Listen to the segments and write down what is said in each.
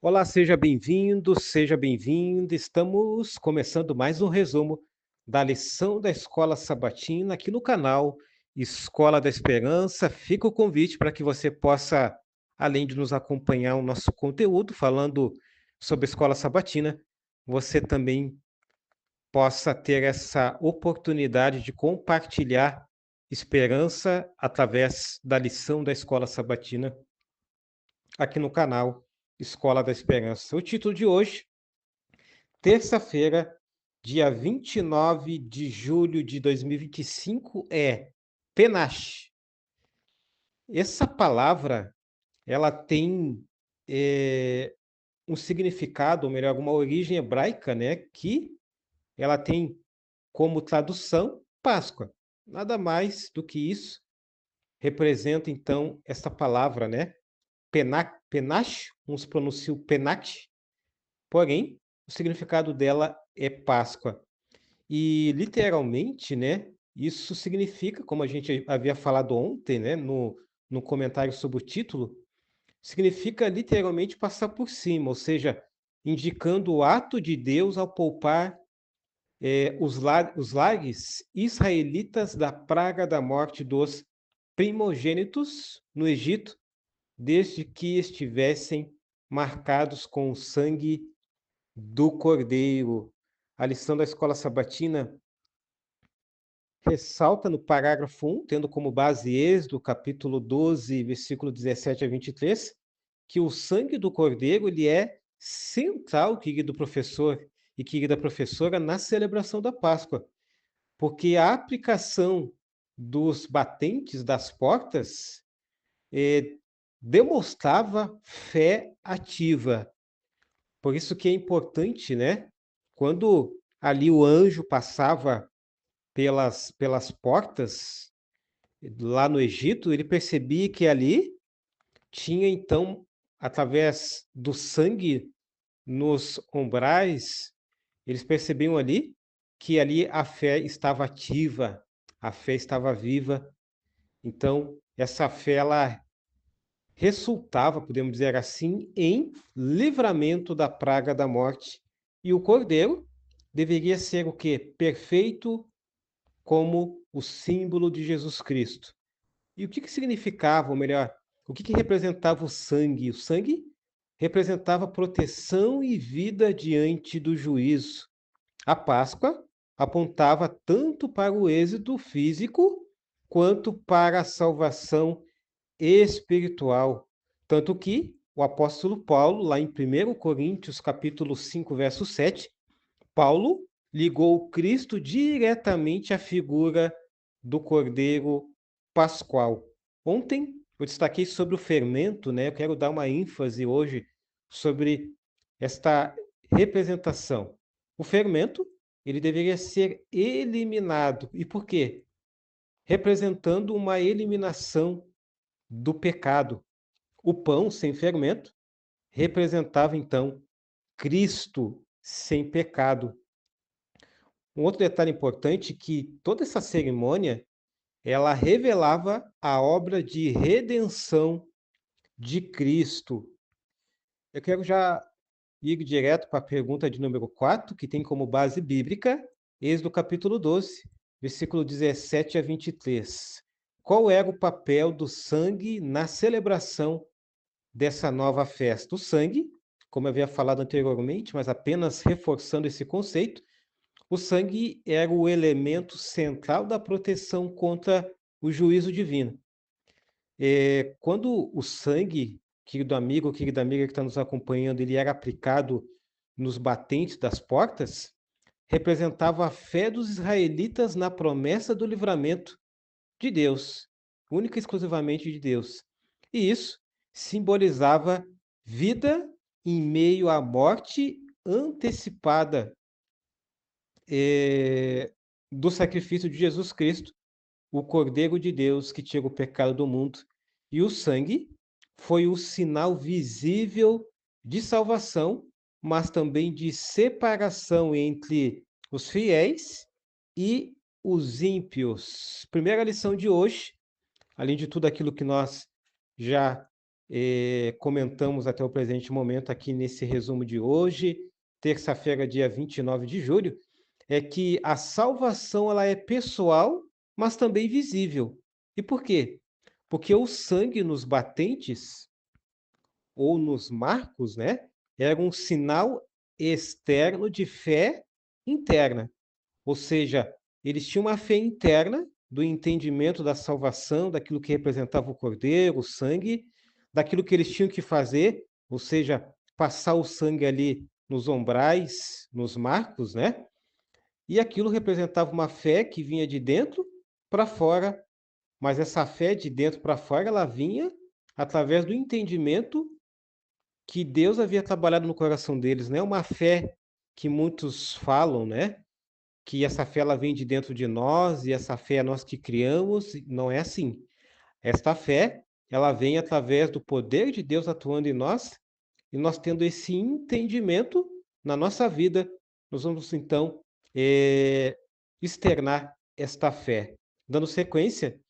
Olá, seja bem-vindo, seja bem-vinda. Estamos começando mais um resumo da lição da Escola Sabatina aqui no canal Escola da Esperança. Fica o convite para que você possa, além de nos acompanhar o nosso conteúdo falando sobre a Escola Sabatina, você também possa ter essa oportunidade de compartilhar esperança através da lição da Escola Sabatina aqui no canal Escola da Esperança. O título de hoje, terça-feira, dia 29 de julho de 2025, é Penache. Essa palavra, ela tem um significado, ou melhor, uma origem hebraica, né? Que ela tem como tradução Páscoa. Nada mais do que isso representa, então, essa palavra, né? Penache, uns pronunciam Penach, porém, o significado dela é Páscoa. E literalmente, né, isso significa, como a gente havia falado ontem, né, no comentário sobre o título, significa literalmente passar por cima, ou seja, indicando o ato de Deus ao poupar os lares israelitas da praga da morte dos primogênitos no Egito, desde que estivessem marcados com o sangue do Cordeiro. A lição da Escola Sabatina ressalta no parágrafo 1, tendo como base Êxodo, capítulo 12, versículo 17 a 23, que o sangue do Cordeiro ele é central, querido professor e querida professora, na celebração da Páscoa, porque a aplicação dos batentes das portas demonstrava fé ativa. Por isso que é importante, né? Quando ali o anjo passava pelas portas lá no Egito, ele percebia que ali tinha então, através do sangue nos umbrais, eles percebiam ali que ali a fé estava ativa, a fé estava viva. Então, essa fé ela resultava, podemos dizer assim, em livramento da praga da morte. E o cordeiro deveria ser o quê? Perfeito como o símbolo de Jesus Cristo. E o que significava, ou melhor, o que representava o sangue? O sangue representava proteção e vida diante do juízo. A Páscoa apontava tanto para o êxito físico quanto para a salvação espiritual. Tanto que o apóstolo Paulo, lá em 1 Coríntios, capítulo 5, verso 7, Paulo ligou Cristo diretamente à figura do Cordeiro Pascual. Ontem eu destaquei sobre o fermento, né? Eu quero dar uma ênfase hoje sobre esta representação. O fermento, ele deveria ser eliminado. E por quê? Representando uma eliminação do pecado. O pão sem fermento representava então Cristo sem pecado. Um outro detalhe importante é que toda essa cerimônia ela revelava a obra de redenção de Cristo. Eu quero já ir direto para a pergunta de número 4, que tem como base bíblica Êxodo capítulo 12, versículo 17 a 23. Qual era o papel do sangue na celebração dessa nova festa? O sangue, como eu havia falado anteriormente, mas apenas reforçando esse conceito, o sangue era o elemento central da proteção contra o juízo divino. Quando o sangue, querido amigo, querida amiga que está nos acompanhando, ele era aplicado nos batentes das portas, representava a fé dos israelitas na promessa do livramento de Deus, única e exclusivamente de Deus. E isso simbolizava vida em meio à morte antecipada do sacrifício de Jesus Cristo, o Cordeiro de Deus que tira o pecado do mundo. E o sangue foi o sinal visível de salvação, mas também de separação entre os fiéis e os ímpios. Primeira lição de hoje, além de tudo aquilo que nós já comentamos até o presente momento aqui nesse resumo de hoje, terça-feira, dia 29 de julho, é que a salvação ela é pessoal, mas também visível. E por quê? Porque o sangue nos batentes ou nos marcos, né, era um sinal externo de fé interna. Ou seja, eles tinham uma fé interna do entendimento da salvação, daquilo que representava o cordeiro, o sangue, daquilo que eles tinham que fazer, ou seja, passar o sangue ali nos ombrais, nos marcos, né? E aquilo representava uma fé que vinha de dentro para fora, mas essa fé de dentro para fora, ela vinha através do entendimento que Deus havia trabalhado no coração deles, não é uma fé que muitos falam, né? Que essa fé ela vem de dentro de nós e essa fé é nós que criamos, não é assim. Esta fé, ela vem através do poder de Deus atuando em nós e nós tendo esse entendimento na nossa vida, nós vamos então externar esta fé. Dando sequência,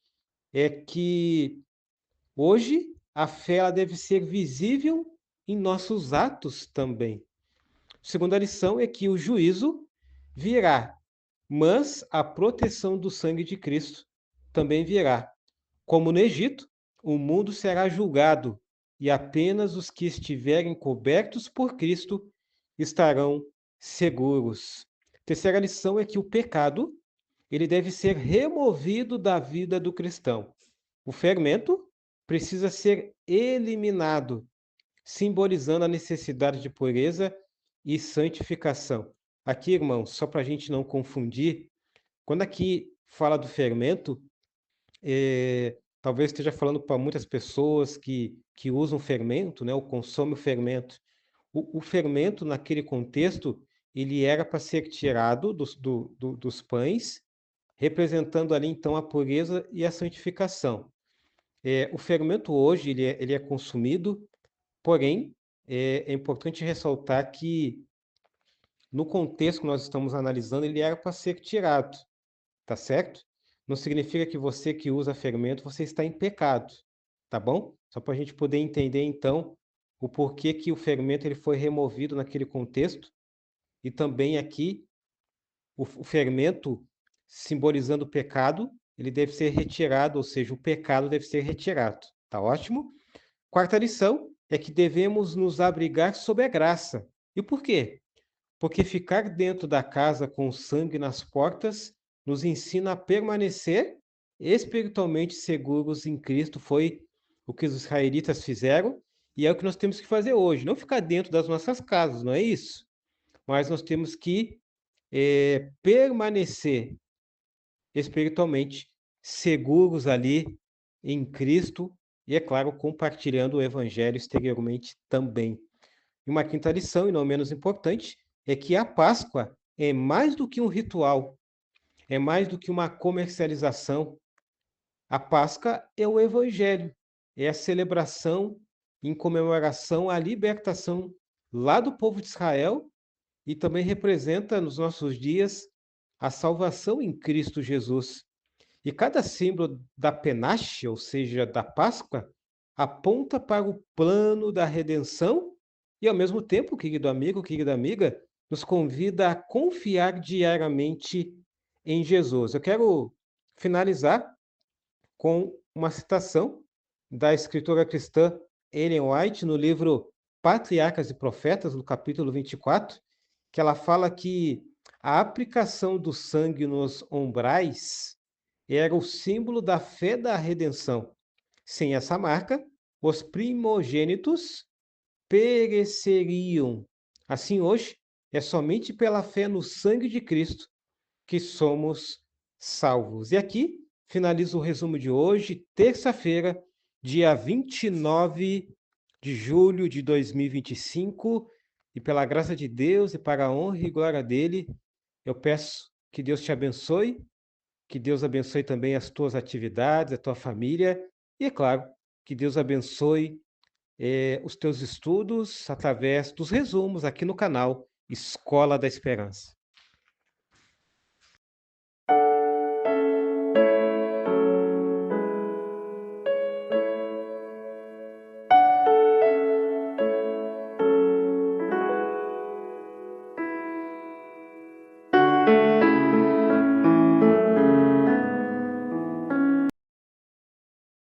é que hoje a fé ela deve ser visível em nossos atos também. Segunda lição é que o juízo virá, mas a proteção do sangue de Cristo também virá. Como no Egito, o mundo será julgado e apenas os que estiverem cobertos por Cristo estarão seguros. Terceira lição é que o pecado, ele deve ser removido da vida do cristão. O fermento precisa ser eliminado, simbolizando a necessidade de pureza e santificação. Aqui, irmãos, só para a gente não confundir, quando aqui fala do fermento, talvez esteja falando para muitas pessoas que usam fermento, né, ou consomem o fermento. O fermento, naquele contexto, ele era para ser tirado dos pães, representando ali, então, a pureza e a santificação. O fermento hoje, ele é consumido, porém, é importante ressaltar que, no contexto que nós estamos analisando, ele era para ser tirado, tá certo? Não significa que você que usa fermento, você está em pecado, tá bom? Só para a gente poder entender, então, o porquê que o fermento ele foi removido naquele contexto e também aqui o fermento simbolizando o pecado, ele deve ser retirado, ou seja, o pecado deve ser retirado, tá ótimo? Quarta lição é que devemos nos abrigar sob a graça. E por quê? Porque ficar dentro da casa com sangue nas portas nos ensina a permanecer espiritualmente seguros em Cristo. Foi o que os israelitas fizeram e é o que nós temos que fazer hoje. Não ficar dentro das nossas casas, não é isso? Mas nós temos que permanecer espiritualmente seguros ali em Cristo e, é claro, compartilhando o Evangelho exteriormente também. E uma quinta lição, e não menos importante, é que a Páscoa é mais do que um ritual, é mais do que uma comercialização. A Páscoa é o Evangelho, é a celebração em comemoração à libertação lá do povo de Israel e também representa nos nossos dias a salvação em Cristo Jesus. E cada símbolo da Penache, ou seja, da Páscoa, aponta para o plano da redenção e, ao mesmo tempo, querido amigo, querida amiga, nos convida a confiar diariamente em Jesus. Eu quero finalizar com uma citação da escritora cristã Ellen White no livro Patriarcas e Profetas, no capítulo 24, que ela fala que a aplicação do sangue nos ombrais era o símbolo da fé da redenção. Sem essa marca, os primogênitos pereceriam. Assim, hoje, é somente pela fé no sangue de Cristo que somos salvos. E aqui finalizo o resumo de hoje, terça-feira, dia 29 de julho de 2025. E pela graça de Deus e para a honra e glória dele, eu peço que Deus te abençoe, que Deus abençoe também as tuas atividades, a tua família, e é claro, que Deus abençoe os teus estudos através dos resumos aqui no canal Escola da Esperança.